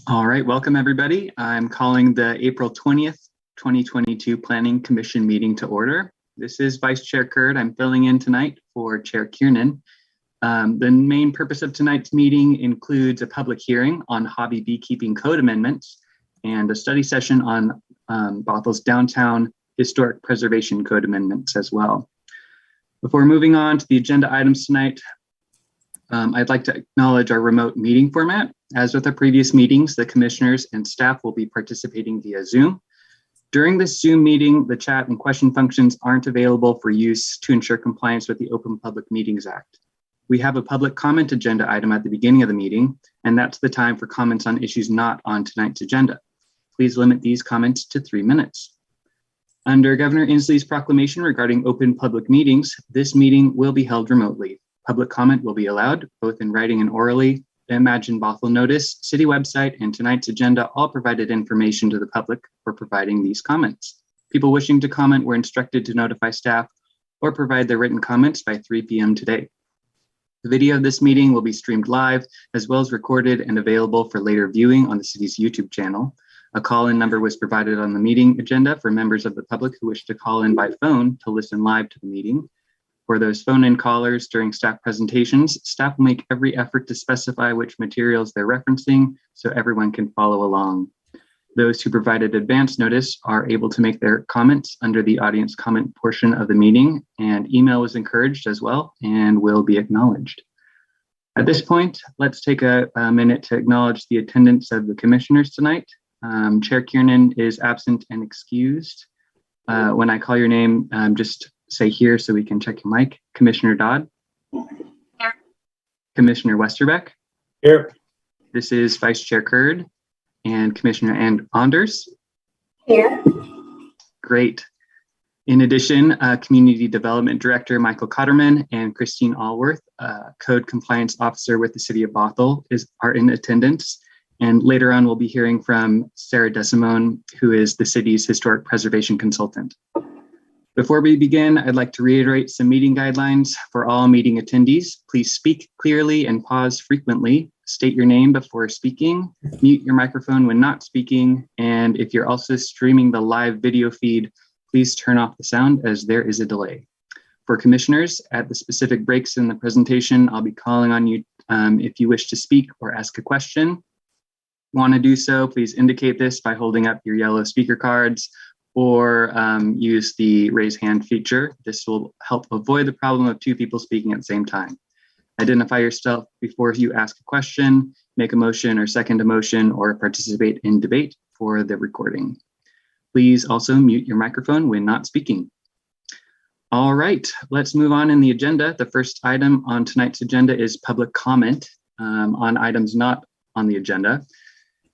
All right, welcome everybody. I'm calling the April 20th, 2022 Planning Commission meeting to order. This is Vice Chair Curd. I'm filling in tonight for Chair Kiernan. The main purpose of tonight's meeting includes a public hearing on hobby beekeeping code amendments and a study session on Bothell's downtown historic preservation code amendments as well. Before moving on to the agenda items tonight, I'd like to acknowledge our remote meeting format. As with our previous meetings, the commissioners and staff will be participating via Zoom. During this Zoom meeting, the chat and question functions aren't available for use to ensure compliance with the Open Public Meetings Act. We have a public comment agenda item at the beginning of the meeting, and that's the time for comments on issues not on tonight's agenda. Please limit these comments to 3 minutes. Under Governor Inslee's proclamation regarding open public meetings, this meeting will be held remotely. Public comment will be allowed, both in writing and orally. The Imagine Bothell notice, city website, and tonight's agenda all provided information to the public for providing these comments. People wishing to comment were instructed to notify staff or provide their written comments by 3 p.m. today. The video of this meeting will be streamed live, as well as recorded and available for later viewing on the city's YouTube channel. A call-in number was provided on the meeting agenda for members of the public who wish to call in by phone to listen live to the meeting. For those phone-in callers during staff presentations, staff will make every effort to specify which materials they're referencing so everyone can follow along. Those who provided advance notice are able to make their comments under the audience comment portion of the meeting, and email is encouraged as well and will be acknowledged. At this point, let's take a minute to acknowledge the attendance of the commissioners tonight. Chair Kiernan is absent and excused. When I call your name, just say here so we can check your mic. Commissioner Dodd. Here. Commissioner Westerbeck. Here. This is Vice Chair Curd and Commissioner Anders. Here. Great. In addition, Community Development Director Michael Cotterman and Christine Allworth, Code Compliance Officer with the City of Bothell, are in attendance. And later on, we'll be hearing from Sarah DeSimone, who is the city's historic preservation consultant. Before we begin, I'd like to reiterate some meeting guidelines for all meeting attendees. Please speak clearly and pause frequently. State your name before speaking. Mute your microphone when not speaking. And if you're also streaming the live video feed, please turn off the sound as there is a delay. For commissioners, at the specific breaks in the presentation, I'll be calling on you if you wish to speak or ask a question. Want to do so, please indicate this by holding up your yellow speaker cards or use the raise hand feature. This will help avoid the problem of 2 people speaking at the same time. Identify yourself before you ask a question, make a motion or second a motion, or participate in debate for the recording. Please also mute your microphone when not speaking. All right, let's move on in the agenda. The first item on tonight's agenda is public comment on items not on the agenda.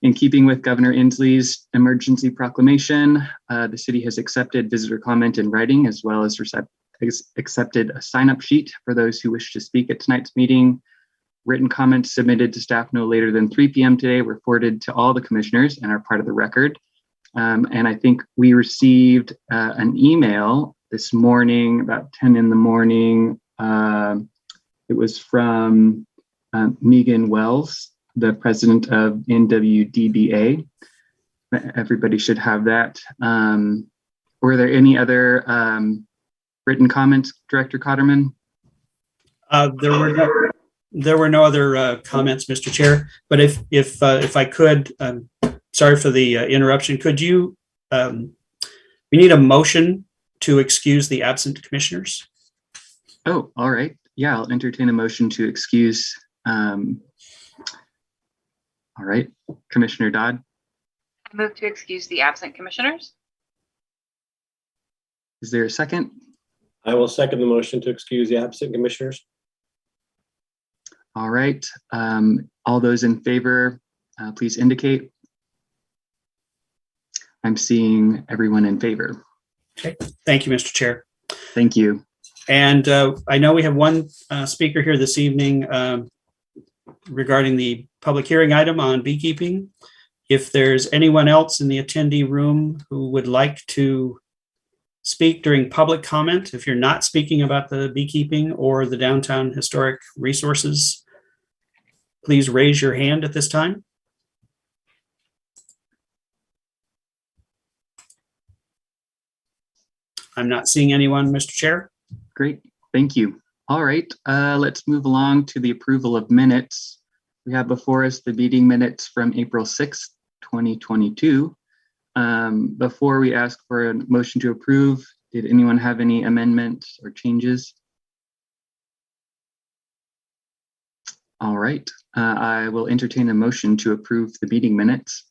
In keeping with Governor Inslee's emergency proclamation, the city has accepted visitor comment in writing as well as accepted a sign-up sheet for those who wish to speak at tonight's meeting. Written comments submitted to staff no later than 3 p.m. today were forwarded to all the commissioners and are part of the record. And I think we received an email this morning, about 10 in the morning. It was from Megan Wells, the president of NWDBA. Everybody should have that. Were there any other written comments, Director Cotterman? There were no other comments, Mr. Chair. But if I could, sorry for the interruption. Could you? We need a motion to excuse the absent commissioners. Oh, all right. Yeah, I'll entertain a motion to excuse. All right, Commissioner Dodd. I move to excuse the absent commissioners. Is there a second? I will second the motion to excuse the absent commissioners. All right, all those in favor, please indicate. I'm seeing everyone in favor. Okay, thank you, Mr. Chair. Thank you. And I know we have one speaker here this evening regarding the public hearing item on beekeeping. If there's anyone else in the attendee room who would like to speak during public comment, if you're not speaking about the beekeeping or the downtown historic resources, please raise your hand at this time. I'm not seeing anyone, Mr. Chair. Great, thank you. All right, let's move along to the approval of minutes. We have before us the meeting minutes from April 6th, 2022. Before we ask for a motion to approve, did anyone have any amendments or changes? All right, I will entertain a motion to approve the meeting minutes.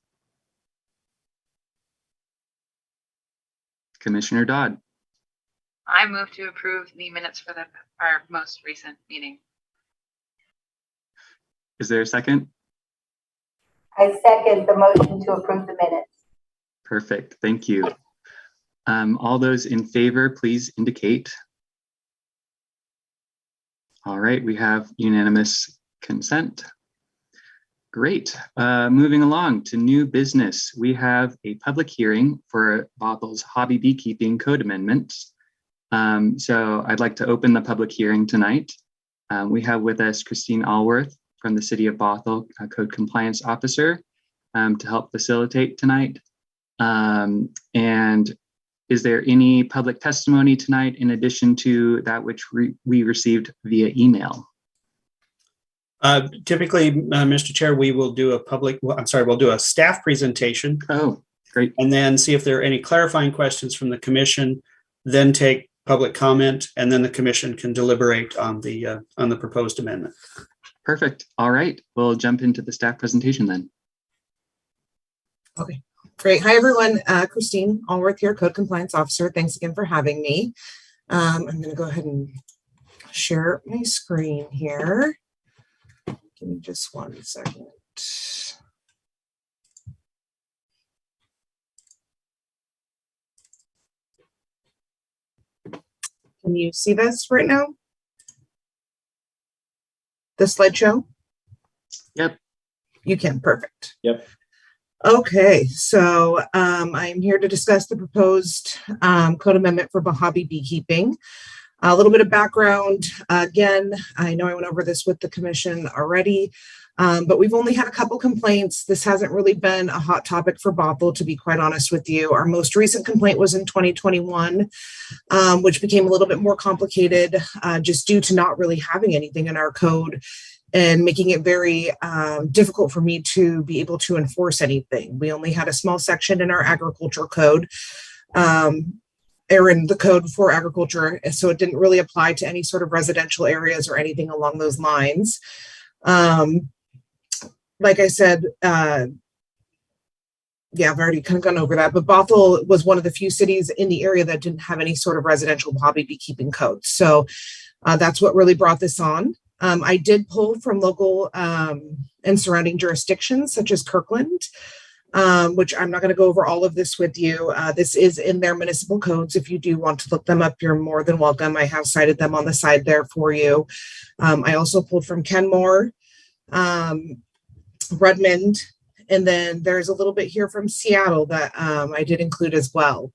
Commissioner Dodd. I move to approve the minutes for our most recent meeting. Is there a second? I second the motion to approve the minutes. Perfect, thank you. All those in favor, please indicate. All right, we have unanimous consent. Great. Moving along to new business, we have a public hearing for Bothell's hobby beekeeping code amendments. So I'd like to open the public hearing tonight. We have with us Christine Allworth from the City of Bothell, Code Compliance Officer, to help facilitate tonight. And is there any public testimony tonight in addition to that which we received via email? Typically, Mr. Chair, we will do we'll do a staff presentation. Oh, great. And then see if there are any clarifying questions from the commission, then take public comment, and then the commission can deliberate on the proposed amendment. Perfect. All right, we'll jump into the staff presentation then. Okay, great. Hi, everyone. Christine Allworth here, Code Compliance Officer. Thanks again for having me. I'm going to go ahead and share my screen here. Give me just 1 second. Can you see this right now? The slideshow? Yep. You can, perfect. Yep. Okay, so I'm here to discuss the proposed code amendment for hobby beekeeping. A little bit of background. Again, I know I went over this with the commission already, but we've only had a couple complaints. This hasn't really been a hot topic for Bothell, to be quite honest with you. Our most recent complaint was in 2021, which became a little bit more complicated just due to not really having anything in our code and making it very difficult for me to be able to enforce anything. We only had a small section in our agriculture code, or in the code for agriculture, so it didn't really apply to any sort of residential areas or anything along those lines. Like I said, yeah, I've already kind of gone over that, but Bothell was one of the few cities in the area that didn't have any sort of residential hobby beekeeping code. So that's what really brought this on. I did pull from local and surrounding jurisdictions such as Kirkland, which I'm not going to go over all of this with you. This is in their municipal codes. If you do want to look them up, you're more than welcome. I have cited them on the side there for you. I also pulled from Kenmore, Redmond, and then there's a little bit here from Seattle that I did include as well.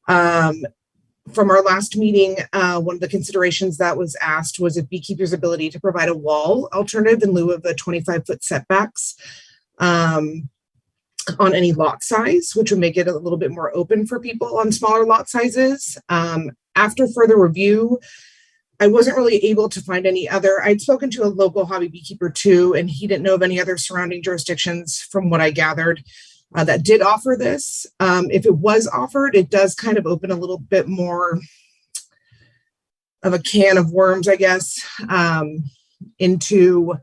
From our last meeting, one of the considerations that was asked was if beekeepers' ability to provide a wall alternative in lieu of the 25-foot setbacks on any lot size, which would make it a little bit more open for people on smaller lot sizes. After further review, I wasn't really able to find any other. I'd spoken to a local hobby beekeeper too, and he didn't know of any other surrounding jurisdictions from what I gathered that did offer this. If it was offered, it does kind of open a little bit more of a can of worms, I guess, into,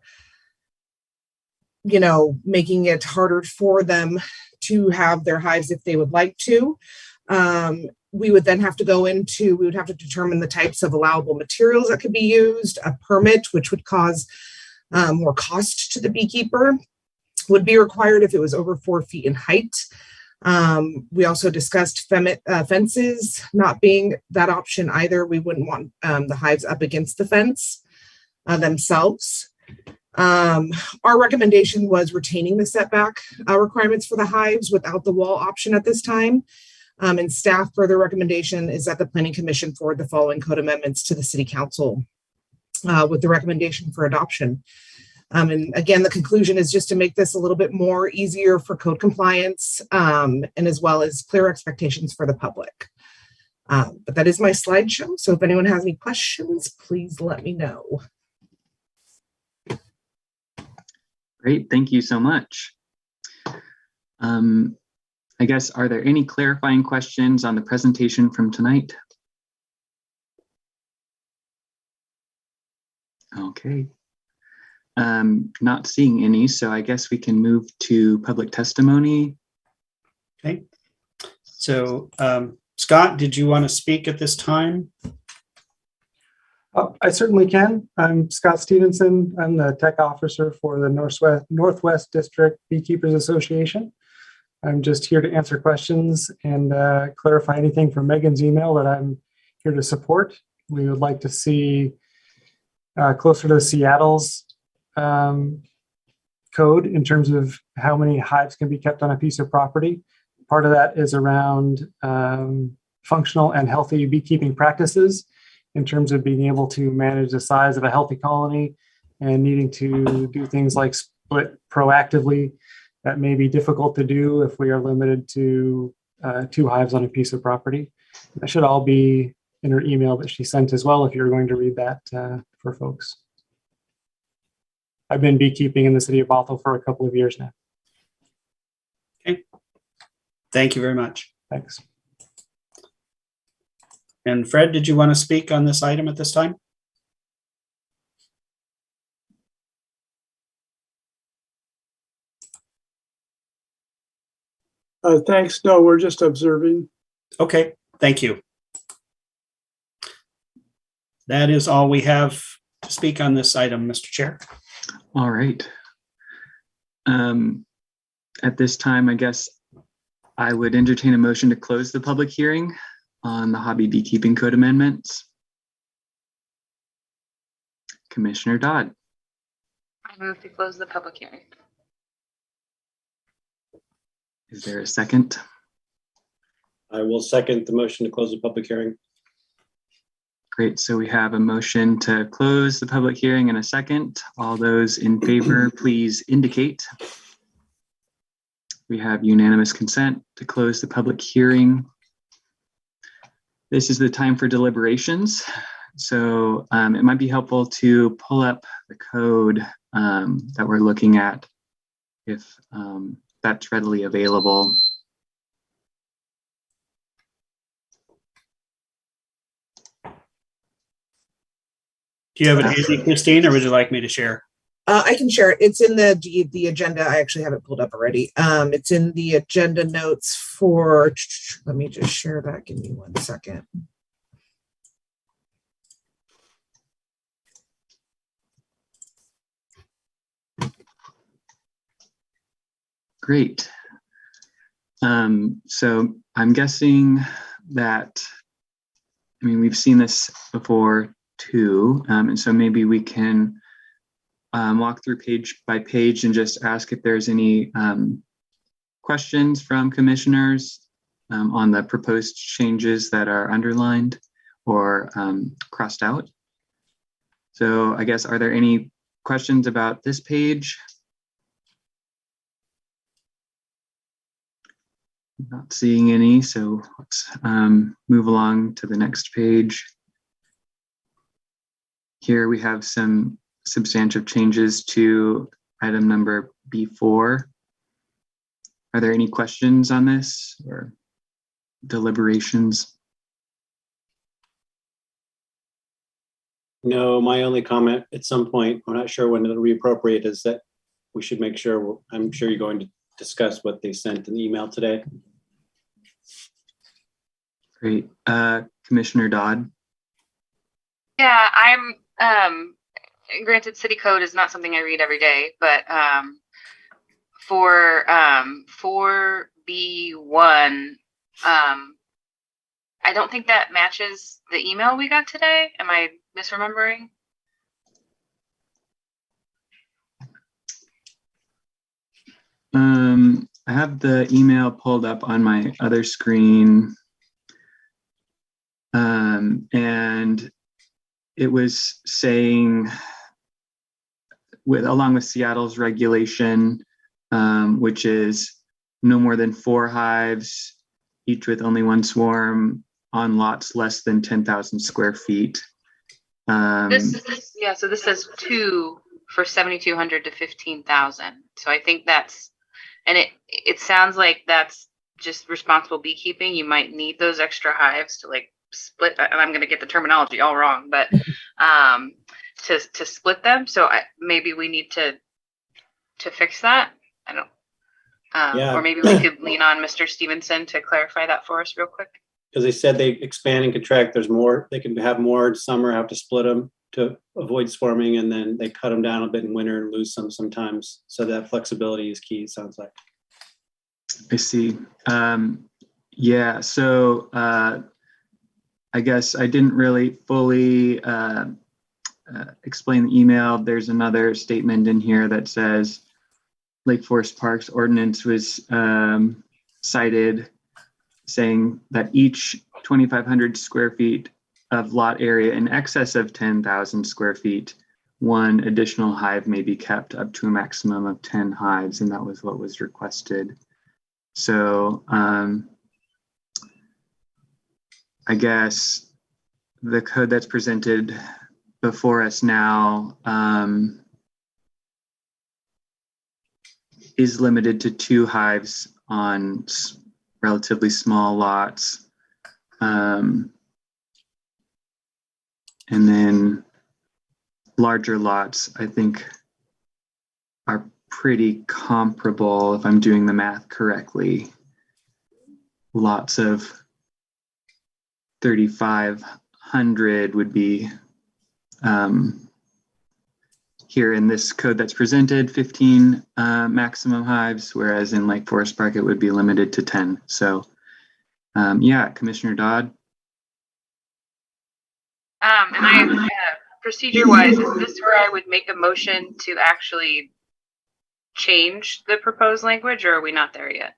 you know, making it harder for them to have their hives if they would like to. We would then have to we would have to determine the types of allowable materials that could be used. A permit, which would cause more cost to the beekeeper, would be required if it was over 4 feet in height. We also discussed fences not being that option either. We wouldn't want the hives up against the fence themselves. Our recommendation was retaining the setback requirements for the hives without the wall option at this time. And staff further recommendation is that the Planning Commission forward the following code amendments to the City Council with the recommendation for adoption. And again, the conclusion is just to make this a little bit more easier for code compliance and as well as clear expectations for the public. But that is my slideshow. So if anyone has any questions, please let me know. Great, thank you so much. I guess, are there any clarifying questions on the presentation from tonight? Okay. Not seeing any, so I guess we can move to public testimony. Okay. So, Scott, did you want to speak at this time? I certainly can. I'm Scott Stevenson. I'm the tech officer for the Northwest District Beekeepers Association. I'm just here to answer questions and clarify anything from Megan's email that I'm here to support. We would like to see closer to Seattle's code in terms of how many hives can be kept on a piece of property. Part of that is around functional and healthy beekeeping practices in terms of being able to manage the size of a healthy colony and needing to do things like split proactively. That may be difficult to do if we are limited to 2 hives on a piece of property. That should all be in her email that she sent as well, if you're going to read that for folks. I've been beekeeping in the city of Bothell for a couple of years now. Okay. Thank you very much. Thanks. And Fred, did you want to speak on this item at this time? Thanks. No, we're just observing. Okay, thank you. That is all we have to speak on this item, Mr. Chair. All right. At this time, I guess I would entertain a motion to close the public hearing on the Hobby Beekeeping Code amendments. Commissioner Dodd. I move to close the public hearing. Is there a second? I will second the motion to close the public hearing. Great, so we have a motion to close the public hearing in a second. All those in favor, please indicate. We have unanimous consent to close the public hearing. This is the time for deliberations. So it might be helpful to pull up the code that we're looking at if that's readily available. Do you have it handy, Christine, or would you like me to share? I can share it. It's in the agenda. I actually have it pulled up already. It's in the agenda notes for, let me just share that. Give me 1 second. Great. So I'm guessing that, I mean, we've seen this before too. And so maybe we can walk through page by page and just ask if there's any questions from commissioners on the proposed changes that are underlined or crossed out. So I guess, are there any questions about this page? Not seeing any, so let's move along to the next page. Here we have some substantive changes to item number B4. Are there any questions on this or deliberations? No, my only comment at some point, I'm not sure when it'll reappropriate, is that we should make sure, I'm sure you're going to discuss what they sent in the email today. Great. Commissioner Dodd. Yeah, I'm granted city code is not something I read every day, but for 4B1, I don't think that matches the email we got today. Am I misremembering? I have the email pulled up on my other screen. And it was saying, along with Seattle's regulation, which is no more than 4 hives, each with only 1 swarm, on lots less than 10,000 square feet. So this says 2 for 7,200 to 15,000. So I think that's, and it sounds like that's just responsible beekeeping. You might need those extra hives to like split, and I'm going to get the terminology all wrong, but to split them. So maybe we need to fix that. I don't, Yeah. or maybe we could lean on Mr. Stevenson to clarify that for us real quick. Because they said they expand and contract. There's more. They can have more in summer, have to split them to avoid swarming, and then they cut them down a bit in winter and lose some sometimes. So that flexibility is key, it sounds like. I see. Yeah, so I guess I didn't really fully explain the email. There's another statement in here that says Lake Forest Parks ordinance was cited, saying that each 2,500 square feet of lot area in excess of 10,000 square feet, one additional hive may be kept up to a maximum of 10 hives, and that was what was requested. So I guess the code that's presented before us now is limited to 2 hives on relatively small lots. And then larger lots, I think, are pretty comparable if I'm doing the math correctly. Lots of 3,500 would be here in this code that's presented, 15 maximum hives, whereas in Lake Forest Park, it would be limited to 10. So yeah, Commissioner Dodd. And procedure-wise, is this where I would make a motion to actually change the proposed language, or are we not there yet?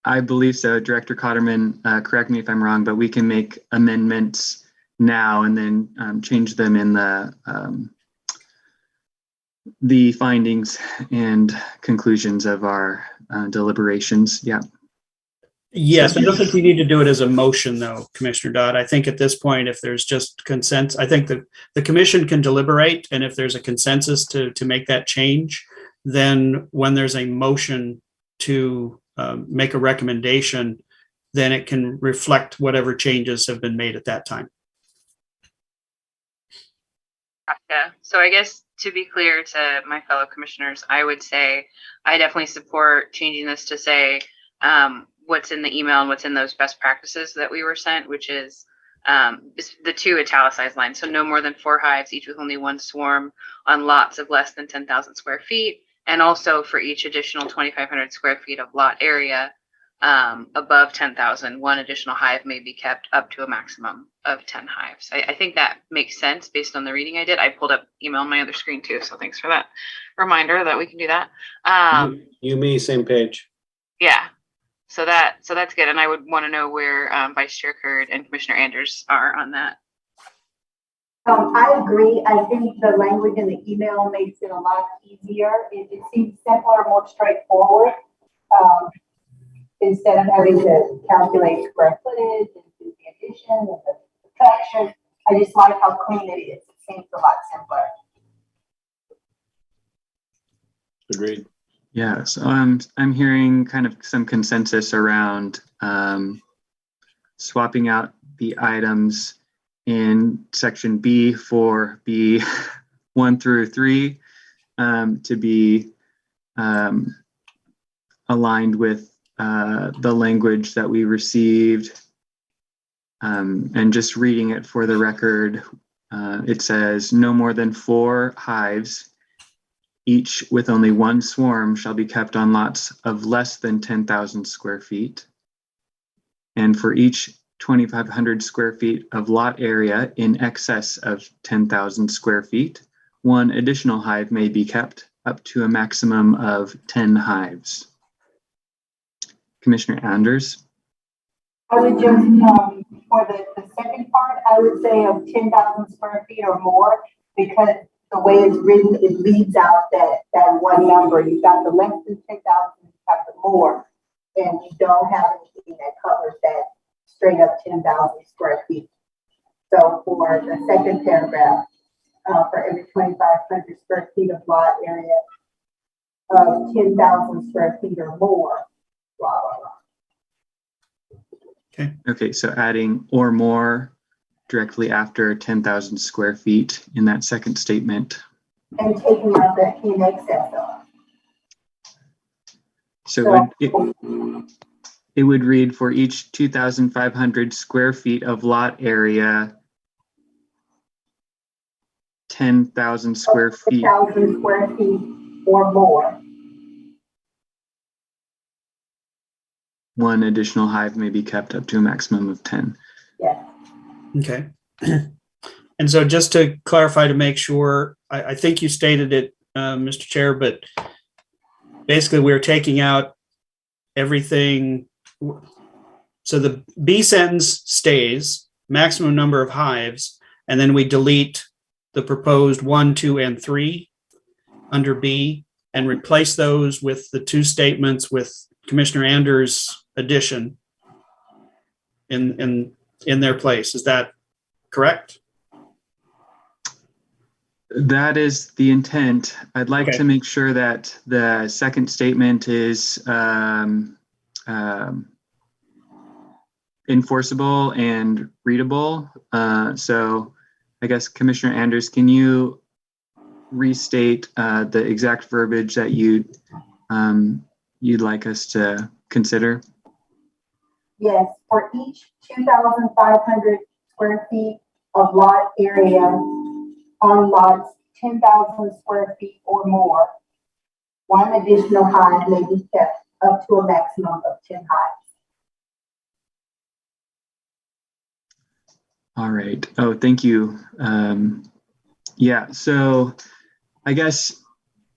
I believe so. Director Cotterman, correct me if I'm wrong, but we can make amendments now and then change them in the findings and conclusions of our deliberations. Yeah. Yes, I don't think you need to do it as a motion, though, Commissioner Dodd. I think at this point, if there's just consent, I think the commission can deliberate, and if there's a consensus to make that change, then when there's a motion to make a recommendation, then it can reflect whatever changes have been made at that time. Gotcha. So I guess to be clear to my fellow commissioners, I would say I definitely support changing this to say what's in the email and what's in those best practices that we were sent, which is the 2 italicized lines. So no more than 4 hives, each with only 1 swarm on lots of less than 10,000 square feet. And also for each additional 2,500 square feet of lot area above 10,000, 1 additional hive may be kept up to a maximum of 10 hives. I think that makes sense based on the reading I did. I pulled up email on my other screen too, so thanks for that reminder that we can do that. Me, same page. Yeah. So that's good. And I would want to know where Vice Chair Curd and Commissioner Anders are on that. I agree. I think the language in the email makes it a lot easier. It seems simpler, more straightforward. Instead of having to calculate square footage and do the addition and the subtraction, I just like how clean it is. It seems a lot simpler. Agreed. Yeah, so I'm hearing kind of some consensus around swapping out the items in section B for B 1 through 3 to be aligned with the language that we received. And just reading it for the record, it says no more than 4 hives, each with only 1 swarm, shall be kept on lots of less than 10,000 square feet. And for each 2,500 square feet of lot area in excess of 10,000 square feet, 1 additional hive may be kept up to a maximum of 10 hives. Commissioner Anders? I would just, for the second part, I would say of 10,000 square feet or more, because the way it's written, it leaves out that one number. You've got the less than 10,000 have the more, and you don't have anything that covers that straight up 10,000 square feet. So for the second paragraph, for every 2,500 square feet of lot area of 10,000 square feet or more, blah, blah, blah. Okay, so adding or more directly after 10,000 square feet in that second statement. And taking out the in excess of. So it would read for each 2,500 square feet of lot area, 10,000 square feet. 10,000 square feet or more. One additional hive may be kept up to a maximum of 10. Yes. Okay. And so just to clarify, to make sure, I think you stated it, Mr. Chair, but basically we're taking out everything. So the B sentence stays, maximum number of hives, and then we delete the proposed 1, 2, and 3 under B and replace those with the two statements with Commissioner Anders' addition in their place. Is that correct? That is the intent. I'd like Okay. to make sure that the second statement is enforceable and readable. So I guess Commissioner Anders, can you restate the exact verbiage that you'd like us to consider? Yes, for each 2,500 square feet of lot area on lots 10,000 square feet or more, one additional hive may be kept up to a maximum of 10 hives. All right. Oh, thank you. Yeah, so I guess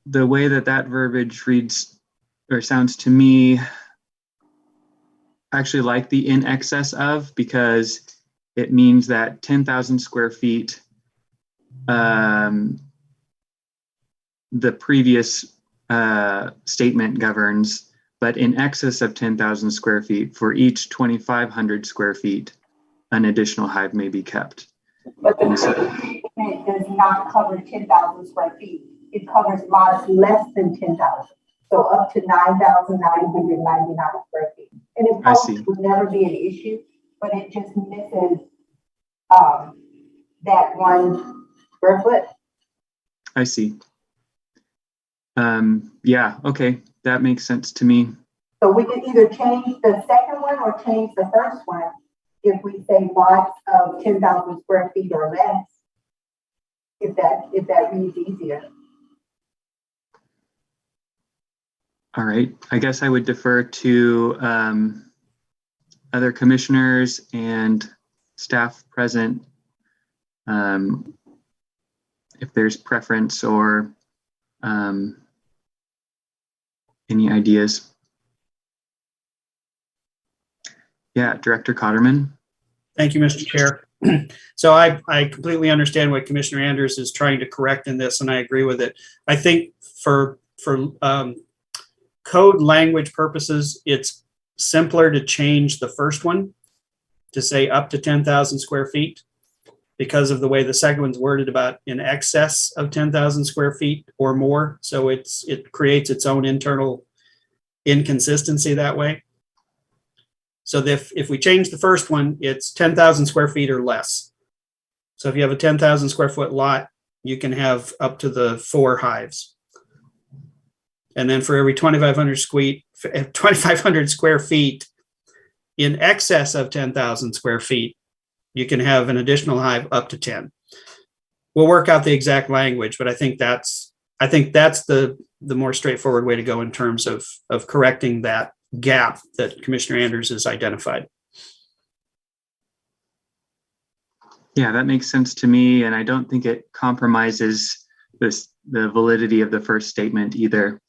the way that verbiage reads or sounds to me, actually like the in excess of, because it means that 10,000 square feet, the previous statement governs, but in excess of 10,000 square feet for each 2,500 square feet, an additional hive may be kept. But the statement does not cover 10,000 square feet. It covers lots less than 10,000. So up to 9,999 square feet. And it I see. probably would never be an issue, but it just misses that 1 square foot. I see. Yeah, okay, that makes sense to me. So we can either change the second one or change the first one if we say lots of 10,000 square feet or less, if that reads easier. All right, I guess I would defer to other commissioners and staff present if there's preference or any ideas. Yeah, Director Cotterman. Thank you, Mr. Chair. So I completely understand what Commissioner Anders is trying to correct in this, and I agree with it. I think for code language purposes, it's simpler to change the first one to say up to 10,000 square feet because of the way the second one's worded about in excess of 10,000 square feet or more. So it creates its own internal inconsistency that way. So if we change the first one, it's 10,000 square feet or less. So if you have a 10,000 square foot lot, you can have up to the 4 hives. And then for every 2,500 square feet in excess of 10,000 square feet, you can have an additional hive up to 10. We'll work out the exact language, but I think that's the more straightforward way to go in terms of correcting that gap that Commissioner Anders has identified. Yeah, that makes sense to me, and I don't think it compromises the validity of the first statement either,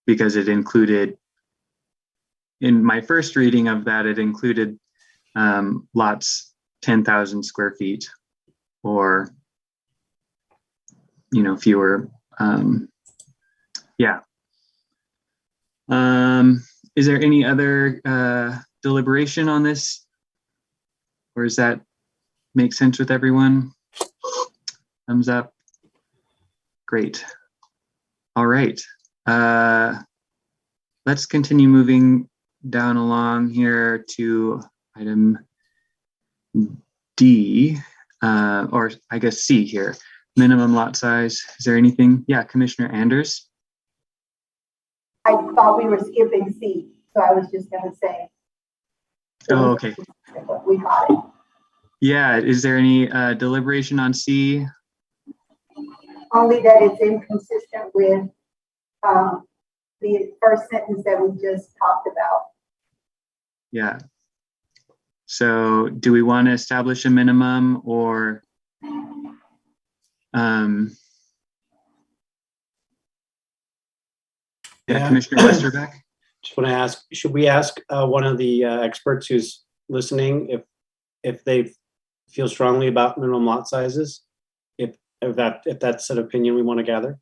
because it included, in my first reading of that, it included lots 10,000 square feet or fewer. Yeah. Is there any other deliberation on this? Or does that make sense with everyone? Thumbs up. Great. All right. Let's continue moving down along here to item D, or I guess C here, minimum lot size. Is there anything? Yeah, Commissioner Anders. I thought we were skipping C, so I was just gonna say. Oh, okay. We got it. Yeah, is there any deliberation on C? Only that it's inconsistent with the first sentence that we just talked about. Yeah. So do we want to establish a minimum or Yeah. Commissioner Westerbeck? Just want to ask, should we ask one of the experts who's listening if they feel strongly about minimum lot sizes? If that's an opinion we want to gather?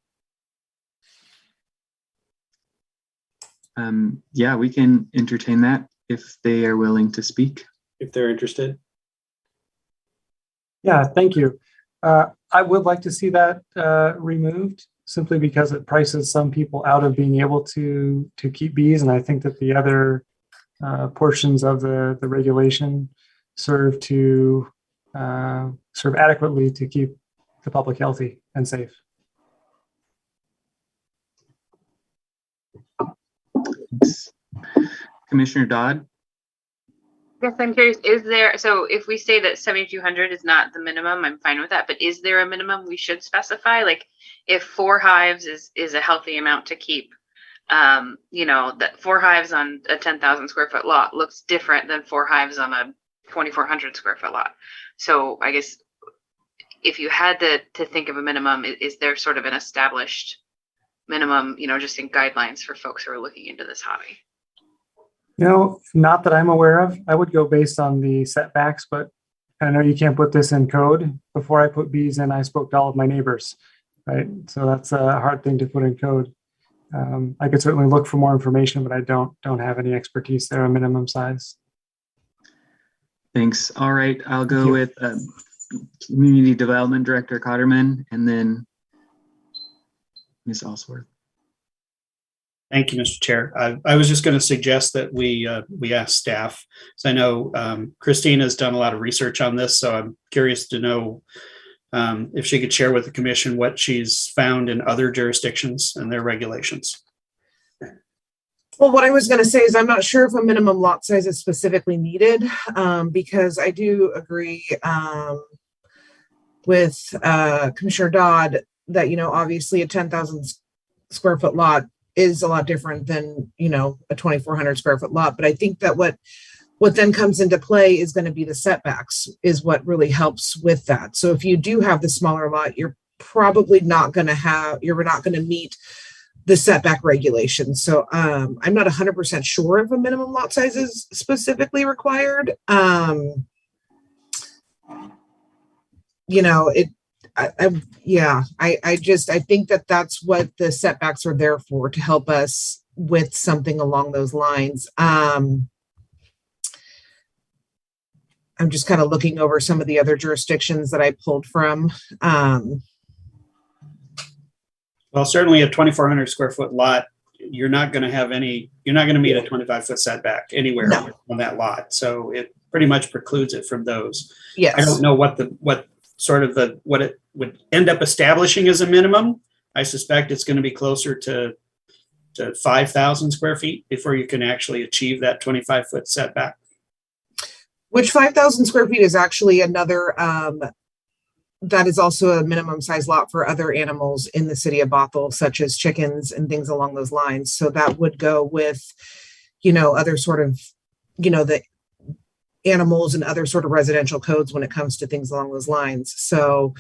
Yeah, we can entertain that if they are willing to speak. If they're interested. Yeah, thank you. I would like to see that removed simply because it prices some people out of being able to keep bees. And I think that the other portions of the regulation serve adequately to keep the public healthy and safe. Commissioner Dodd? Yes, I'm curious, is there, so if we say that 7,200 is not the minimum, I'm fine with that, but is there a minimum we should specify? Like if 4 hives is a healthy amount to keep, that 4 hives on a 10,000 square foot lot looks different than 4 hives on a 2,400 square foot lot. So I guess if you had to think of a minimum, is there sort of an established minimum, just in guidelines for folks who are looking into this hobby? Not that I'm aware of. I would go based on the setbacks, but I know you can't put this in code. Before I put bees in, I spoke to all of my neighbors, right? So that's a hard thing to put in code. I could certainly look for more information, but I don't have any expertise there on minimum size. Thanks. All right, I'll go with Community Development Director Cotterman and then Ms. Allsworth. Thank you, Mr. Chair. I was just going to suggest that we ask staff. So I know Christine has done a lot of research on this, so I'm curious to know if she could share with the commission what she's found in other jurisdictions and their regulations. Well, what I was going to say is I'm not sure if a minimum lot size is specifically needed because I do agree with Commissioner Dodd that, obviously a 10,000 square foot lot is a lot different than, a 2,400 square foot lot. But I think that what then comes into play is going to be the setbacks is what really helps with that. So if you do have the smaller lot, you're probably not going to meet the setback regulations. So I'm not 100% sure if a minimum lot size is specifically required. I think that that's what the setbacks are there for, to help us with something along those lines. I'm just kind of looking over some of the other jurisdictions that I pulled from. Well, certainly a 2,400 square foot lot, you're not going to meet a 25-foot setback anywhere on that lot. So it pretty much precludes it from those. Yes. I don't know what it would end up establishing as a minimum. I suspect it's going to be closer to 5,000 square feet before you can actually achieve that 25-foot setback. Which 5,000 square feet is actually another, that is also a minimum size lot for other animals in the city of Bothell, such as chickens and things along those lines. So that would go with, other sort of, the animals and other sort of residential codes when it comes to things along those lines. So,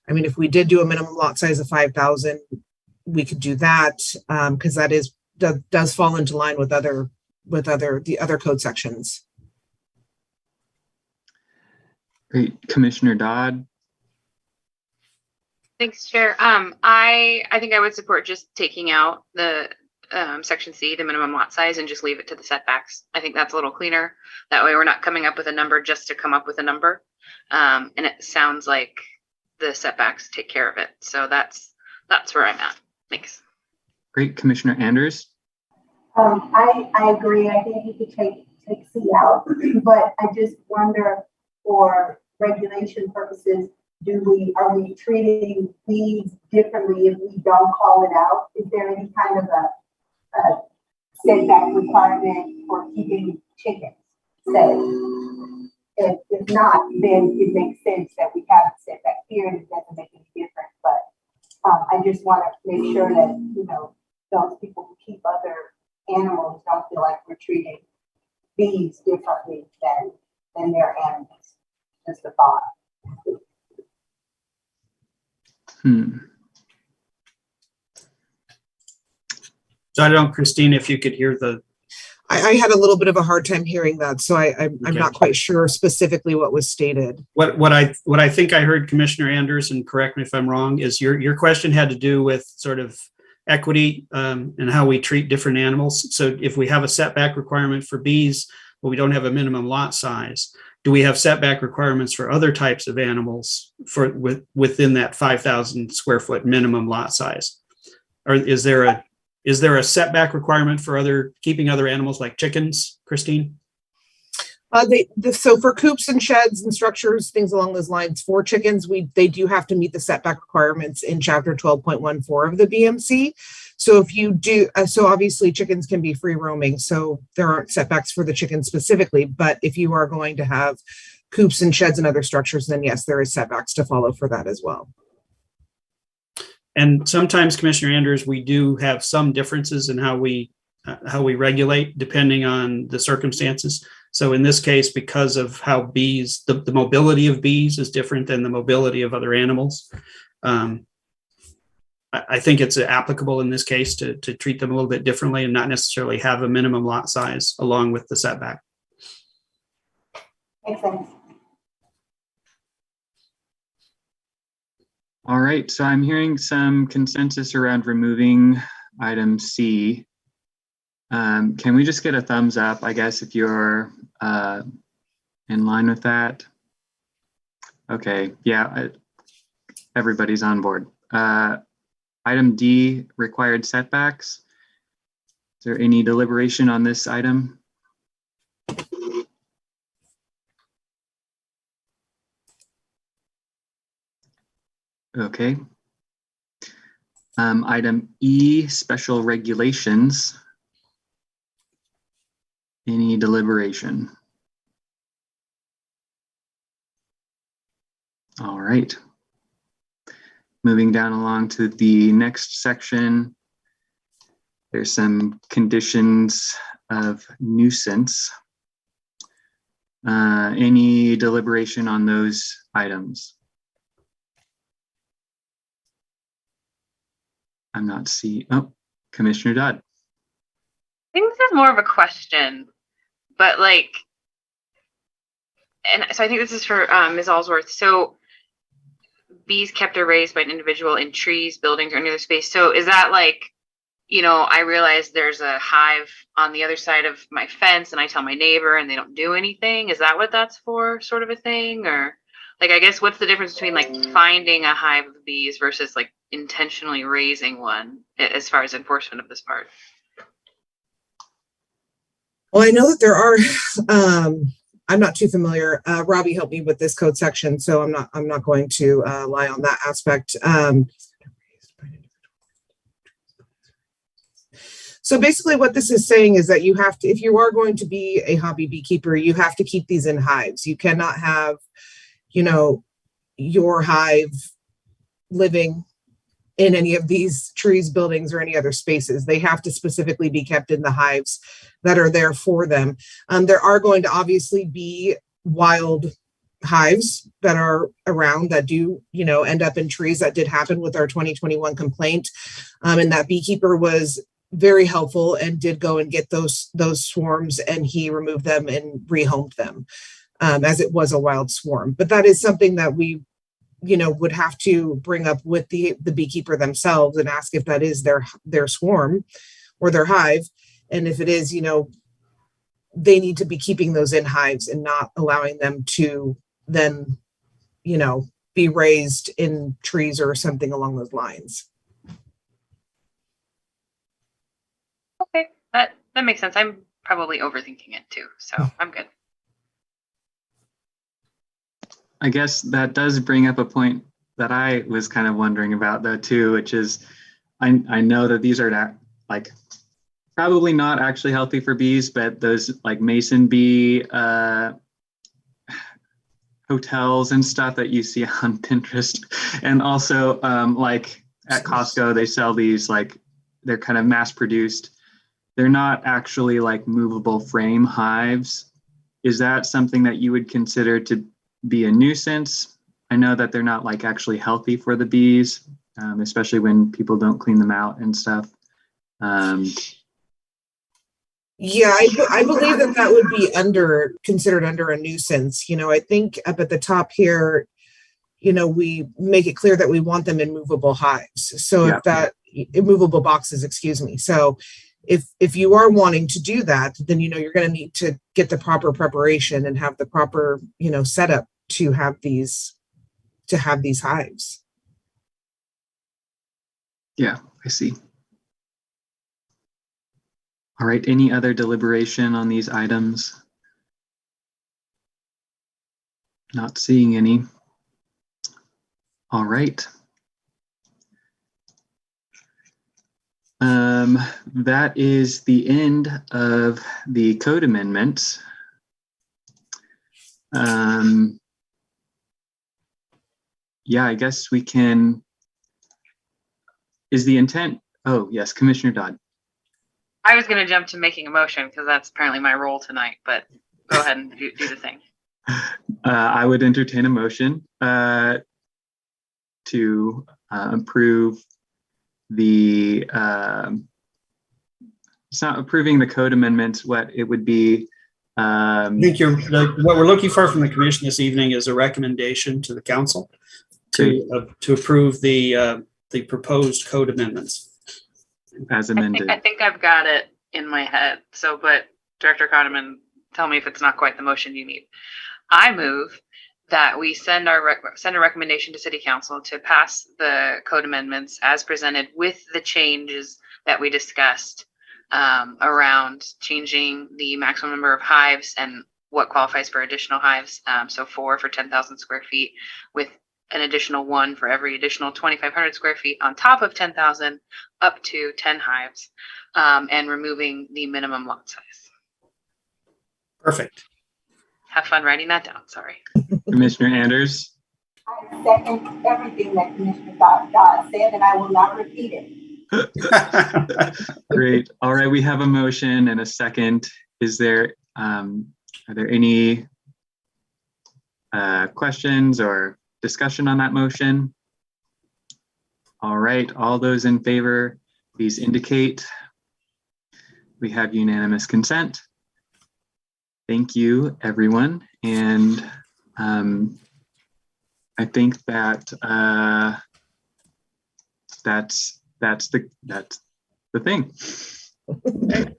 I mean, if we did do a minimum lot size of 5,000, we could do that because that does fall into line with the other code sections. Great. Commissioner Dodd. Thanks, Chair. I think I would support just taking out the section C, the minimum lot size, and just leave it to the setbacks. I think that's a little cleaner. That way we're not coming up with a number just to come up with a number. And it sounds like the setbacks take care of it. So that's where I'm at. Thanks. Great. Commissioner Anders? I agree. I think you could take C out, but I just wonder, for regulation purposes, are we treating these differently if we don't call it out? Is there any kind of a setback requirement for keeping chickens safe? If not, then it makes sense that we have a setback here and it doesn't make any difference. But I just want to make sure that, those people who keep other animals don't feel like we're treating bees differently than their animals. Just a thought. So I don't know, Christine, if you could hear I had a little bit of a hard time hearing that, so I'm Okay. not quite sure specifically what was stated. what I think I heard, Commissioner Anders, and correct me if I'm wrong, is your question had to do with sort of equity and how we treat different animals. So if we have a setback requirement for bees, but we don't have a minimum lot size, do we have setback requirements for other types of animals within that 5,000 square foot minimum lot size? Or is there a setback requirement for keeping other animals like chickens, Christine? So for coops and sheds and structures, things along those lines, for chickens, they do have to meet the setback requirements in chapter 12.14 of the BMC. So if you do, so obviously chickens can be free roaming, so there aren't setbacks for the chickens specifically, but if you are going to have coops and sheds and other structures, then yes, there is setbacks to follow for that as well. And sometimes, Commissioner Anders, we do have some differences in how we regulate depending on the circumstances. So in this case, because of how bees, the mobility of bees is different than the mobility of other animals. I think it's applicable in this case to treat them a little bit differently and not necessarily have a minimum lot size along with the setback. Makes sense. All right, so I'm hearing some consensus around removing item C. Can we just get a thumbs up, I guess, if you're in line with that? Okay, yeah, everybody's on board. Item D, required setbacks. Is there any deliberation on this item? Okay. Item E, special regulations. Any deliberation? All right. Moving down along to the next section, there's some conditions of nuisance. Any deliberation on those items? I'm not seeing, Commissioner Dodd. I think this is more of a question, but and so I think this is for Ms. Allsworth. So bees kept or raised by an individual in trees, buildings, or any other space. So is that I realize there's a hive on the other side of my fence and I tell my neighbor and they don't do anything. Is that what that's for, sort of a thing? Or I guess what's the difference between finding a hive of bees versus intentionally raising one as far as enforcement of this part? Well, I know that there are, I'm not too familiar. Robbie helped me with this code section, so I'm not going to lie on that aspect. So basically what this is saying is that you have to, if you are going to be a hobby beekeeper, you have to keep these in hives. You cannot have, your hive living in any of these trees, buildings, or any other spaces. They have to specifically be kept in the hives that are there for them. There are going to obviously be wild hives that are around that do, end up in trees. That did happen with our 2021 complaint. And that beekeeper was very helpful and did go and get those swarms, and he removed them and rehomed them as it was a wild swarm. But that is something that we would have to bring up with the beekeeper themselves and ask if that is their swarm, or their hive. And if it is, they need to be keeping those in hives and not allowing them to then, be raised in trees or something along those lines. Okay, that makes sense. I'm probably overthinking it too, so I'm good. I guess that does bring up a point that I was kind of wondering about though too, which is I know that these are like probably not actually healthy for bees, but those like mason bee hotels and stuff that you see on Pinterest, and also like at Costco they sell these, like they're kind of mass produced. They're not actually like movable frame hives. Is that something that you would consider to be a nuisance? I know that they're not like actually healthy for the bees, especially when people don't clean them out and stuff. Yeah, I believe that would be considered under a nuisance. I think up at the top here, we make it clear that we want them in movable hives. So immovable boxes, excuse me. So if you are wanting to do that, then, you're going to need to get the proper preparation and have the proper, setup to have these hives. Yeah, I see. All right, any other deliberation on these items? Not seeing any. All right. That is the end of the code amendments. Yeah, I guess we can. Is the intent? Oh, yes, Commissioner Dodd. I was going to jump to making a motion because that's apparently my role tonight, but go ahead and do the thing. I would entertain a motion to approve the, it's not approving the code amendments, what it would be. I think what we're looking for from the commission this evening is a recommendation to the council to approve the proposed code amendments. As amended. I think I've got it in my head. So, but Director Kahneman, tell me if it's not quite the motion you need. I move that we send a recommendation to City Council to pass the code amendments as presented with the changes that we discussed around changing the maximum number of hives and what qualifies for additional hives. So 4 for 10,000 square feet, with an additional 1 for every additional 2,500 square feet on top of 10,000 up to 10 hives, and removing the minimum lot size. Perfect. Have fun writing that down. Sorry. Commissioner Anders. I second everything that Commissioner Dodd said, and I will not repeat it. Great. All right, we have a motion and a second. Is there, are there any questions or discussion on that motion? All right, all those in favor, please indicate. We have unanimous consent. Thank you, everyone. And I think that that's the thing. Okay.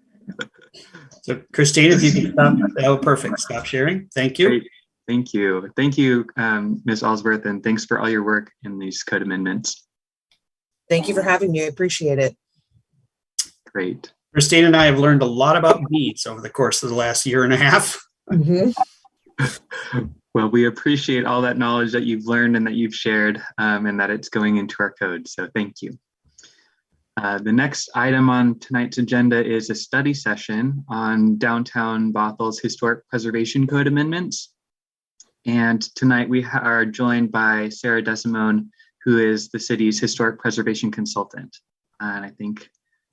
So Christine, if you can stop. Oh, perfect. Stop sharing. Thank you. Great. Thank you. Thank you, Ms. Alsworth, and thanks for all your work in these code amendments. Thank you for having me. I appreciate it. Great. Christine and I have learned a lot about bees over the course of the last year and a half. Mm-hmm. Well, we appreciate all that knowledge that you've learned and that you've shared, and that it's going into our code. So thank you. The next item on tonight's agenda is a study session on downtown Bothell's historic preservation code amendments. And tonight we are joined by Sarah Desimone, who is the city's historic preservation consultant. And I think,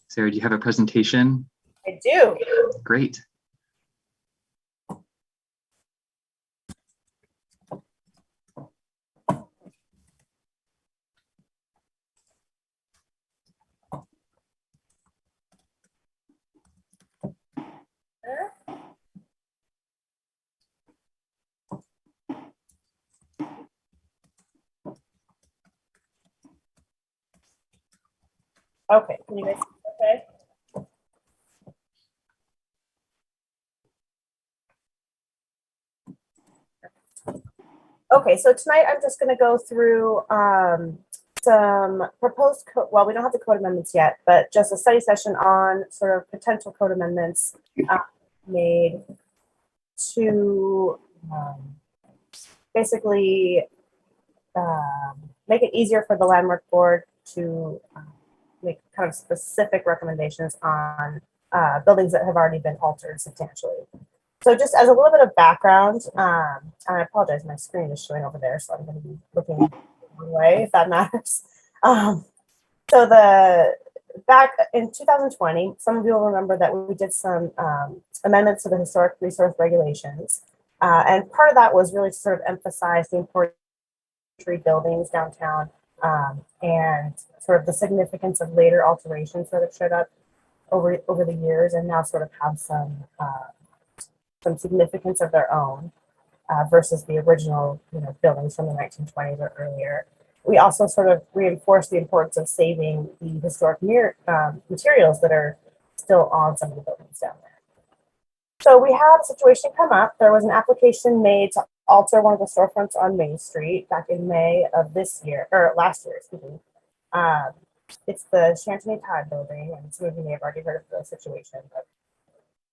Sarah, do you have a presentation? I do. Great. Okay, can you guys see okay? Okay, so tonight I'm just going to go through some proposed well, we don't have the code amendments yet, but just a study session on sort of potential code amendments made to basically make it easier for the landmark board to make kind of specific recommendations on buildings that have already been altered substantially. So just as a little bit of background, and I apologize, my screen is showing over there, so I'm going to be looking one way if that matters. So back in 2020, some of you will remember that we did some amendments to the historic resource regulations. And part of that was really to sort of emphasize the importance of tree buildings downtown and sort of the significance of later alterations that have showed up over the years and now sort of have some significance of their own versus the original buildings from the 1920s or earlier. We also sort of reinforced the importance of saving the historic materials that are still on some of the buildings down there. So we had a situation come up. There was an application made to alter one of the storefronts on Main Street back in May of this year, or last year, excuse me. It's the Chantilly Tide building, and some of you may have already heard of the situation. But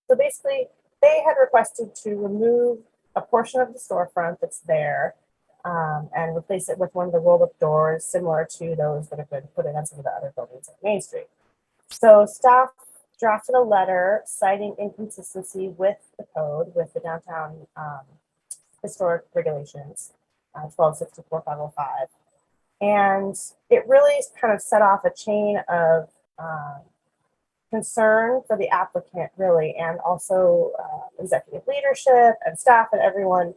so basically, they had requested to remove a portion of the storefront that's there and replace it with one of the rolled-up doors similar to those that have been put in on some of the other buildings on Main Street. So staff drafted a letter citing inconsistency with the code, with the downtown historic regulations, 1264-505. And it really kind of set off a chain of concern for the applicant, really, and also executive leadership and staff and everyone,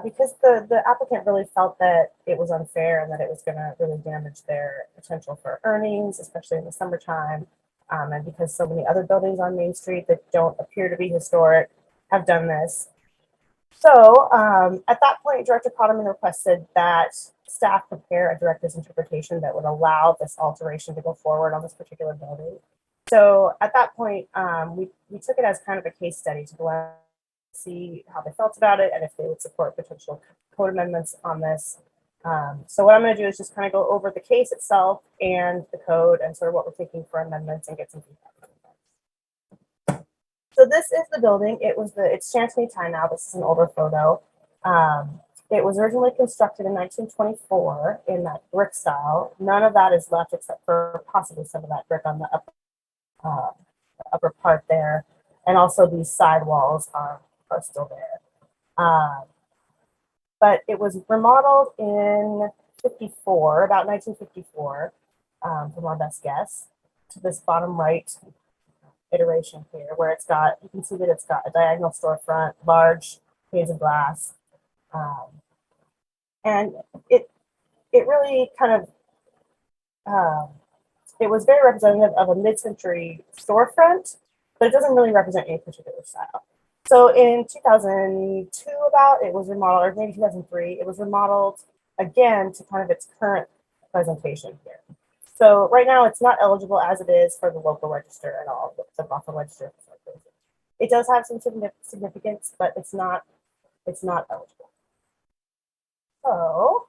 because the applicant really felt that it was unfair and that it was going to really damage their potential for earnings, especially in the summertime. And because so many other buildings on Main Street that don't appear to be historic have done this. So at that point, Director Potterman requested that staff prepare a director's interpretation that would allow this alteration to go forward on this particular building. So at that point, we took it as kind of a case study to go and see how they felt about it and if they would support potential code amendments on this. So what I'm going to do is just kind of go over the case itself and the code and sort of what we're thinking for amendments and get some feedback. So this is the building. It's Chantilly Tide now. This is an older photo. It was originally constructed in 1924 in that brick style. None of that is left except for possibly some of that brick on the upper part there. And also these side walls are still there. But it was remodeled in 54, about 1954, from our best guess, to this bottom right iteration here, where you can see that it's got a diagonal storefront, large panes of glass. And it really kind of, it was very representative of a mid-century storefront, but it doesn't really represent any particular style. So in 2002 it was remodeled, or maybe 2003, it was remodeled again to kind of its current presentation here. So right now it's not eligible as it is for the local register and all, the Bothell register. It does have some significance, but it's not eligible. So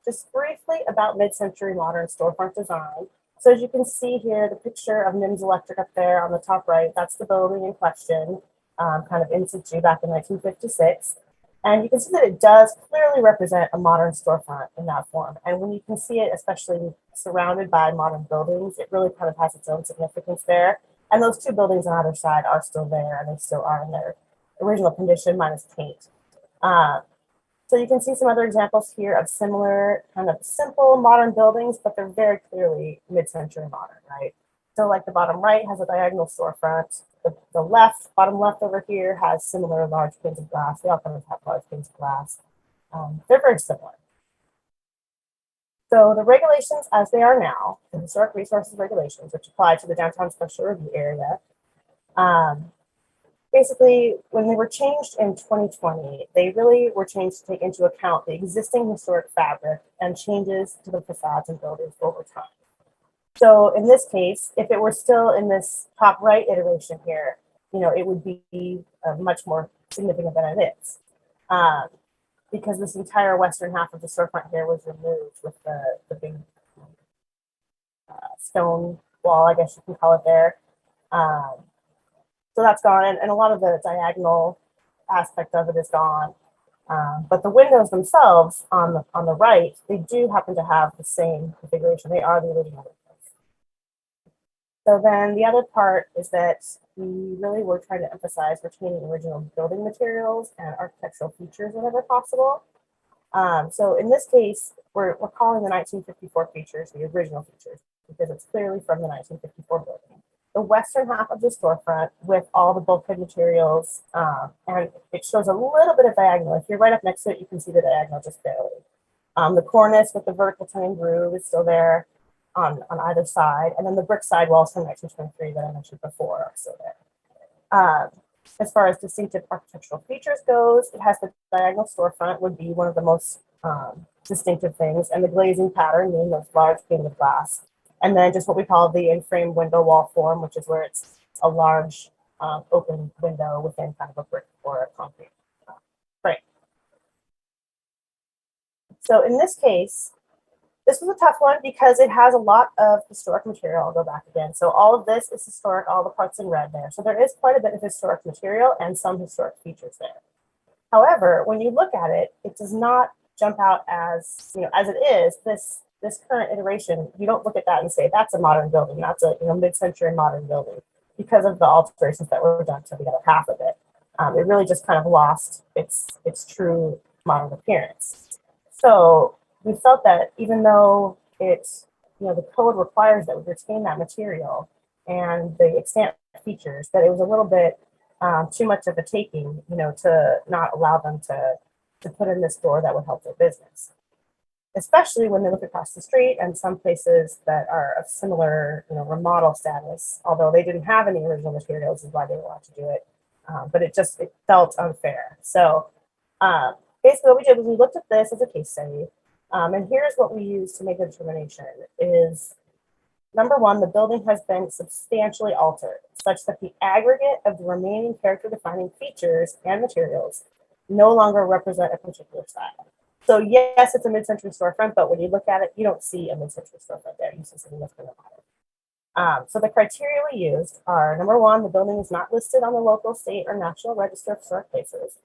just briefly about mid-century modern storefront design. So as you can see here, the picture of NIMS Electric up there on the top right, that's the building in question. Kind of in situ back in 1956. And you can see that it does clearly represent a modern storefront in that form. And when you can see it, especially surrounded by modern buildings, it really kind of has its own significance there. And those two buildings on either side are still there, and they still are in their original condition minus paint. So you can see some other examples here of similar kind of simple modern buildings, but they're very clearly mid-century modern, right? So like the bottom right has a diagonal storefront. The bottom left over here has similar large panes of glass. They all kind of have large panes of glass. They're very similar. So the regulations as they are now, the historic resources regulations, which apply to the downtown special review area, basically when they were changed in 2020, they really were changed to take into account the existing historic fabric and changes to the facades and buildings over time. So in this case, if it were still in this top right iteration here, it would be much more significant than it is. because this entire western half of the storefront here was removed with the big stone wall, I guess you can call it there. So that's gone, and a lot of the diagonal aspect of it is gone. But the windows themselves on the right, they do happen to have the same configuration. They are the original windows. So then the other part is that we really were trying to emphasize retaining original building materials and architectural features whenever possible. So in this case, we're calling the 1954 features the original features because it's clearly from the 1954 building. The western half of the storefront with all the bulkhead materials, and it shows a little bit of diagonal. If you're right up next to it, you can see the diagonal just barely. The cornice with the vertical tongue groove is still there on either side, and then the brick sidewalls from 1923 that I mentioned before are still there. As far as distinctive architectural features goes, it has the diagonal storefront would be one of the most distinctive things, and the glazing pattern, meaning those large panes of glass. And then just what we call the in-frame window wall form, which is where it's a large open window within kind of a brick or a concrete frame. So in this case, this was a tough one because it has a lot of historic material. I'll go back again. So all of this is historic, all the parts in red there. So there is quite a bit of historic material and some historic features there. However, when you look at it, it does not jump out as, as it is, this current iteration, you don't look at that and say, that's a modern building, that's a mid-century modern building, because of the alterations that were done to the other half of it. It really just kind of lost its true modern appearance. So we felt that even though it's, the code requires that we retain that material and the extant features, that it was a little bit too much of a taking, to not allow them to put in this door that would help their business. Especially when they look across the street and some places that are of similar, remodel status, although they didn't have any original materials is why they were allowed to do it. But it felt unfair. So basically what we did was we looked at this as a case study. And here's what we used to make a determination is, number one, the building has been substantially altered such that the aggregate of the remaining character defining features and materials no longer represent a particular style. So yes, it's a mid-century storefront, but when you look at it, you don't see a mid-century storefront there. You see something that's been modern. So the criteria we used are, number one, the building is not listed on the local, state, or national register of historic places.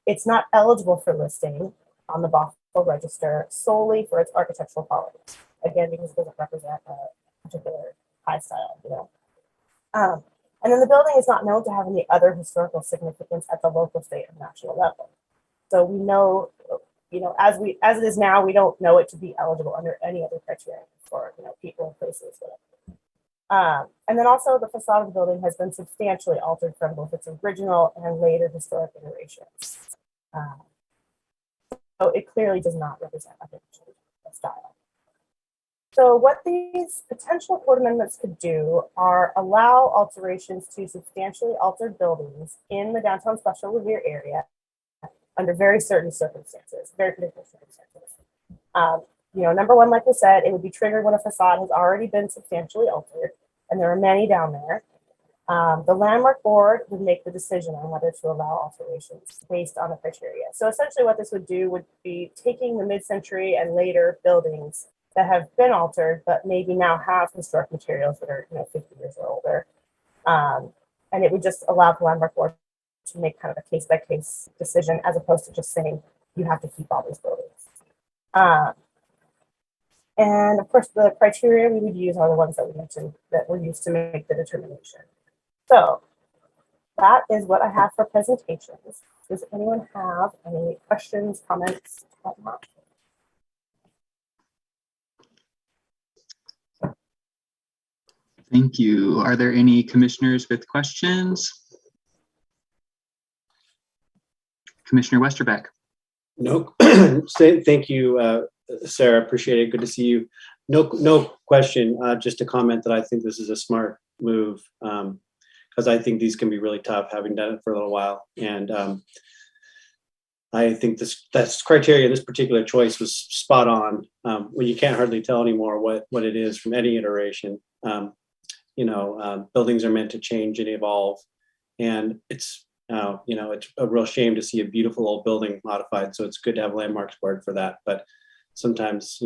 It's not eligible for listing on the Bothell register solely for its architectural qualities. Again, because it doesn't represent a particular high style, And then the building is not known to have any other historical significance at the local, state, or national level. So we know, as it is now, we don't know it to be eligible under any other criteria for, people and places, whatever. And then also the facade of the building has been substantially altered from both its original and later historic iterations. So it clearly does not represent a style. So what these potential code amendments could do are allow alterations to substantially altered buildings in the downtown special revere area under very certain circumstances, very particular circumstances. Number one, like we said, it would be triggered when a facade has already been substantially altered, and there are many down there. The landmark board would make the decision on whether to allow alterations based on the criteria. So essentially what this would do would be taking the mid-century and later buildings that have been altered, but maybe now have historic materials that are 50 years or older. And it would just allow the landmark board to make kind of a case-by-case decision as opposed to just saying you have to keep all these buildings. And of course, the criteria we would use are the ones that we mentioned that were used to make the determination. So that is what I have for presentations. Does anyone have any questions, comments about that? Thank you. Are there any commissioners with questions? Commissioner Westerbeck. No, thank you, Sarah. Appreciate it. Good to see you. No question. Just a comment that I think this is a smart move because I think these can be really tough, having done it for a little while. And I think this criteria, this particular choice was spot on. Well, you can't hardly tell anymore what it is from any iteration. Buildings are meant to change and evolve, and it's It's a real shame to see a beautiful old building modified. So it's good to have landmarks board for that. But sometimes,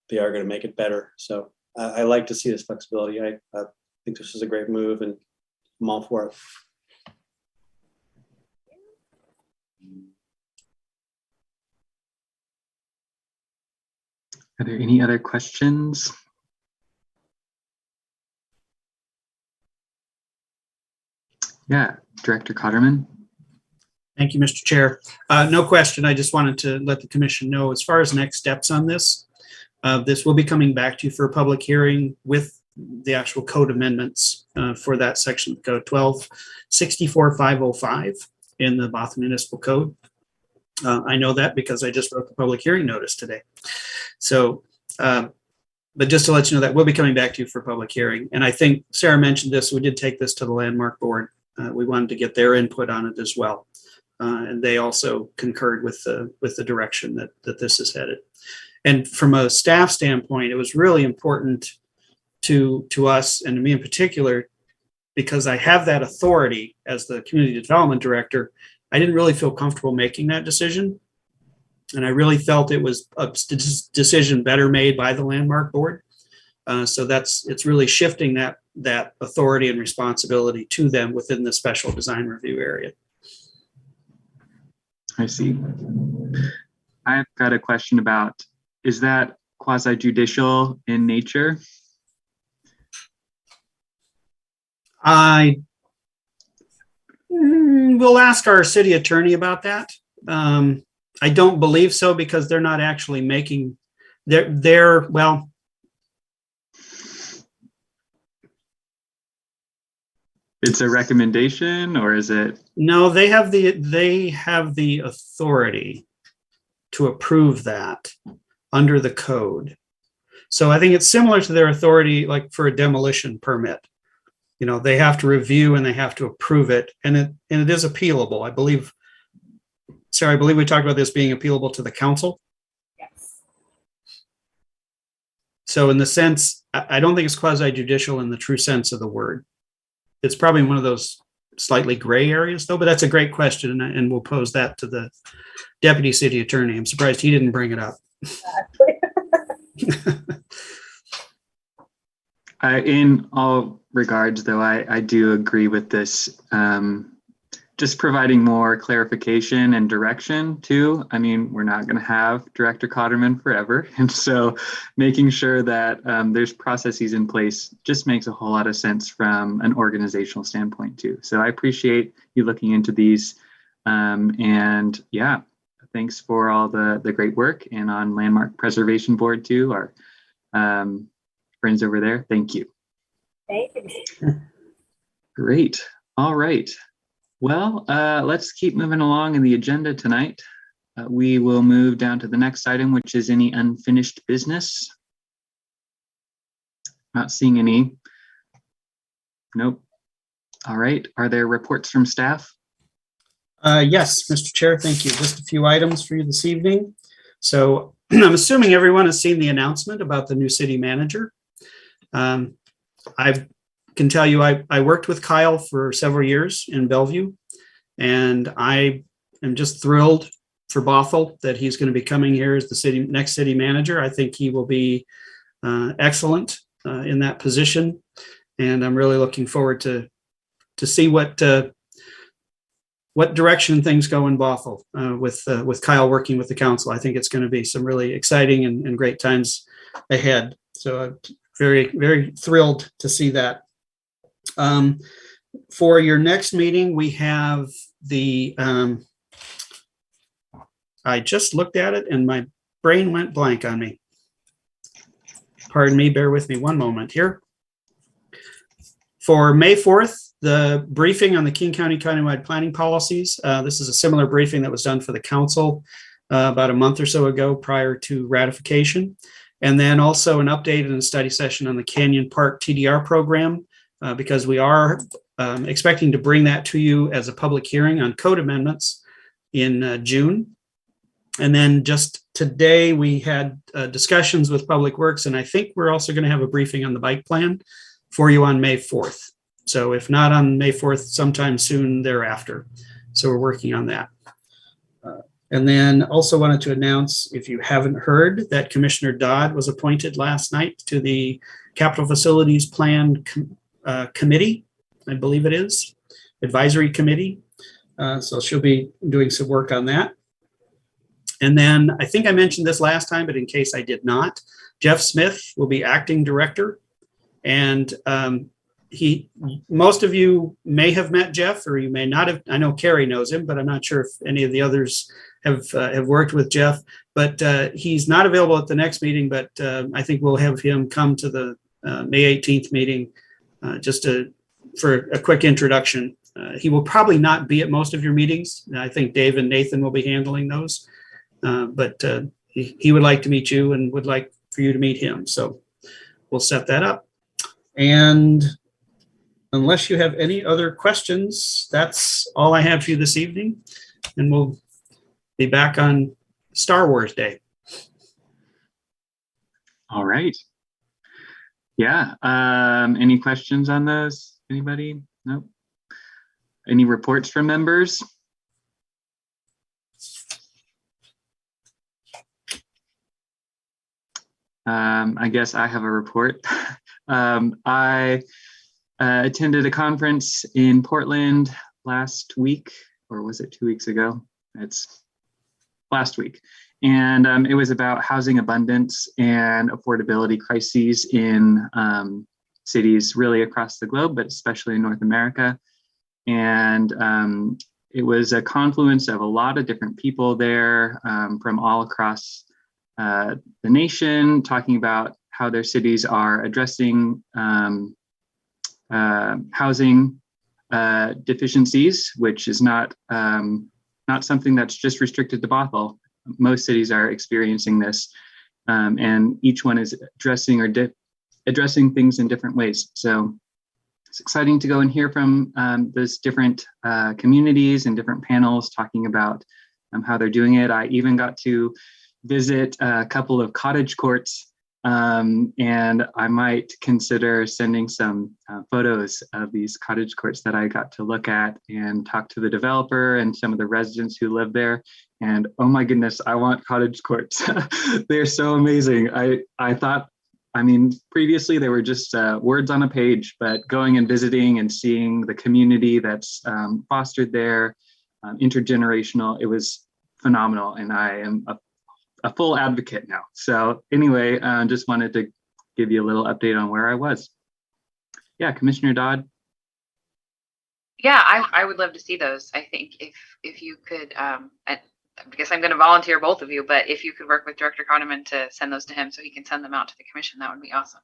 they are going to make it better. So I like to see this flexibility. I think this is a great move, and I'm all for it. Are there any other questions? Yeah, Director Cotterman. Thank you, Mr. Chair. No question. I just wanted to let the commission know as far as next steps on this. This will be coming back to you for a public hearing with the actual code amendments for that section of code 1264-505 in the Bothell Municipal Code. I know that because I just wrote the public hearing notice today. So, but just to let you know that we'll be coming back to you for public hearing. And I think Sarah mentioned this, we did take this to the landmark board. We wanted to get their input on it as well. And they also concurred with the direction that this is headed. And from a staff standpoint, it was really important to us and to me in particular, because I have that authority as the community development director. I didn't really feel comfortable making that decision. And I really felt it was a decision better made by the landmark board. So it's really shifting that authority and responsibility to them within the special design review area. I see. I've got a question about, is that quasi-judicial in nature? I will ask our city attorney about that. I don't believe so because they're not actually making well. It's a recommendation, or is it? No, they have the authority to approve that under the code. So I think it's similar to their authority, like for a demolition permit. They have to review and they have to approve it, and it is appealable. I believe, Sarah, I believe we talked about this being appealable to the council. Yes. So in the sense, I don't think it's quasi-judicial in the true sense of the word. It's probably one of those slightly gray areas though, but that's a great question. And we'll pose that to the deputy city attorney. I'm surprised he didn't bring it up. In all regards, though, I do agree with this. Just providing more clarification and direction too. I mean, we're not going to have Director Cotterman forever. And so making sure that there's processes in place just makes a whole lot of sense from an organizational standpoint too. So I appreciate you looking into these. And yeah, thanks for all the great work, and on Landmark Preservation Board too, our friends over there. Thank you. Thank you. Great. All right. Well, let's keep moving along in the agenda tonight. We will move down to the next item, which is any unfinished business. Not seeing any. Nope. All right. Are there reports from staff? Yes, Mr. Chair, thank you. Just a few items for you this evening. So I'm assuming everyone has seen the announcement about the new city manager. I can tell you I worked with Kyle for several years in Bellevue, and I am just thrilled for Bothell that he's going to be coming here as the next city manager. I think he will be excellent in that position, and I'm really looking forward to see what direction things go in Bothell with Kyle working with the council. I think it's going to be some really exciting and great times ahead. So I'm very, very thrilled to see that. For your next meeting, we have the, I just looked at it and my brain went blank on me. Pardon me, bear with me one moment here. For May 4th, the briefing on the King County countywide planning policies. This is a similar briefing that was done for the council about a month or so ago prior to ratification. And then also an update and a study session on the Canyon Park TDR program, because we are expecting to bring that to you as a public hearing on code amendments in June. And then just today we had discussions with Public Works, and I think we're also going to have a briefing on the bike plan for you on May 4th. So if not on May 4th, sometime soon thereafter. So we're working on that. And then also wanted to announce, if you haven't heard, that Commissioner Dodd was appointed last night to the Capital Facilities Plan Committee, I believe it is, Advisory Committee. So she'll be doing some work on that. And then I think I mentioned this last time, but in case I did not, Jeff Smith will be acting director. And most of you may have met Jeff, or you may not have. I know Carrie knows him, but I'm not sure if any of the others have worked with Jeff. But he's not available at the next meeting, but I think we'll have him come to the May 18th meeting for a quick introduction. He will probably not be at most of your meetings. I think Dave and Nathan will be handling those. But he would like to meet you and would like for you to meet him. So we'll set that up. And unless you have any other questions, that's all I have for you this evening. And we'll be back on Star Wars Day. All right. Yeah. Any questions on those? Anybody? Nope. Any reports from members? I guess I have a report. I attended a conference in Portland last week, or was it 2 weeks ago? It's last week. And it was about housing abundance and affordability crises in cities really across the globe, but especially in North America. And it was a confluence of a lot of different people there from all across the nation, talking about how their cities are addressing housing deficiencies, which is not something that's just restricted to Bothell. Most cities are experiencing this, and each one is addressing things in different ways. So it's exciting to go and hear from those different communities and different panels talking about how they're doing it. I even got to visit a couple of cottage courts, and I might consider sending some photos of these cottage courts that I got to look at and talk to the developer and some of the residents who live there. And oh my goodness, I want cottage courts. They're so amazing. I thought, previously they were just words on a page, but going and visiting and seeing the community that's fostered there, intergenerational, it was phenomenal. And I am a full advocate now. So anyway, just wanted to give you a little update on where I was. Yeah, Commissioner Dodd. Yeah, I would love to see those. I think if you could, I guess I'm going to volunteer both of you, but if you could work with Director Kahneman to send those to him so he can send them out to the commission, that would be awesome.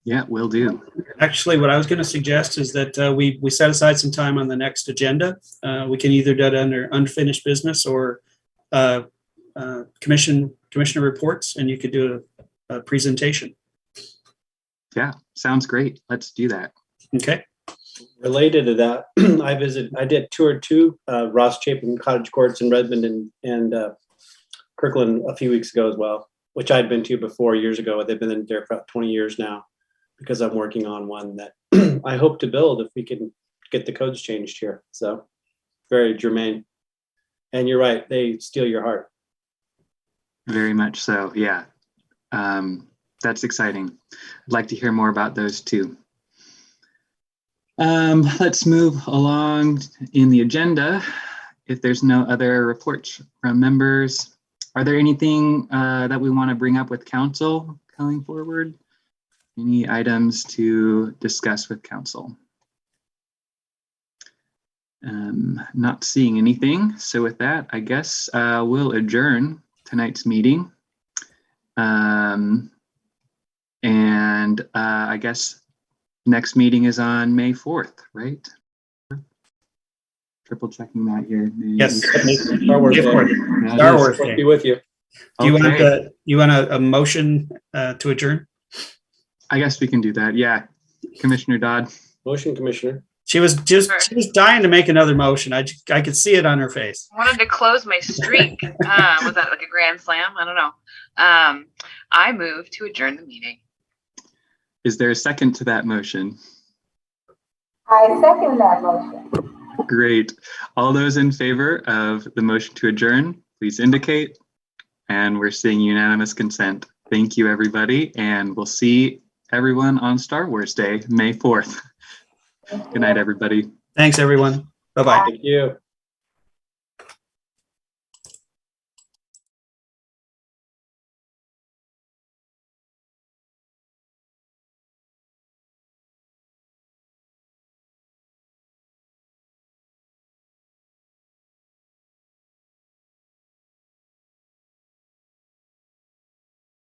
Yeah, will do. Actually, what I was going to suggest is that we set aside some time on the next agenda. We can either do it under unfinished business or commissioner reports, and you could do a presentation. Yeah, sounds great. Let's do that. Okay. Related to that, I did toured two Ross Chapin cottage courts in Redmond and Kirkland a few weeks ago as well, which I'd been to before years ago. They've been in there for about 20 years now, because I'm working on one that I hope to build if we can get the codes changed here. So very germane. And you're right, they steal your heart. Very much so, yeah. That's exciting. I'd like to hear more about those too. Let's move along in the agenda. If there's no other reports from members, are there anything that we want to bring up with council going forward? Any items to discuss with council? Not seeing anything. So with that, I guess we'll adjourn tonight's meeting. I guess next meeting is on May 4th, right? Triple checking that here. Yes. Star Wars Day. Star Wars Day. Be with you. Do you want a motion to adjourn? I guess we can do that. Yeah. Commissioner Dodd. Motion, Commissioner. She was dying to make another motion. I could see it on her face. I wanted to close my streak. Was that like a grand slam? I don't know. I move to adjourn the meeting. Is there a second to that motion? I second that motion. Great. All those in favor of the motion to adjourn, please indicate. And we're seeing unanimous consent. Thank you, everybody. And we'll see everyone on Star Wars Day, May 4th. Good night, everybody. Thanks, everyone. Bye-bye. Thank you.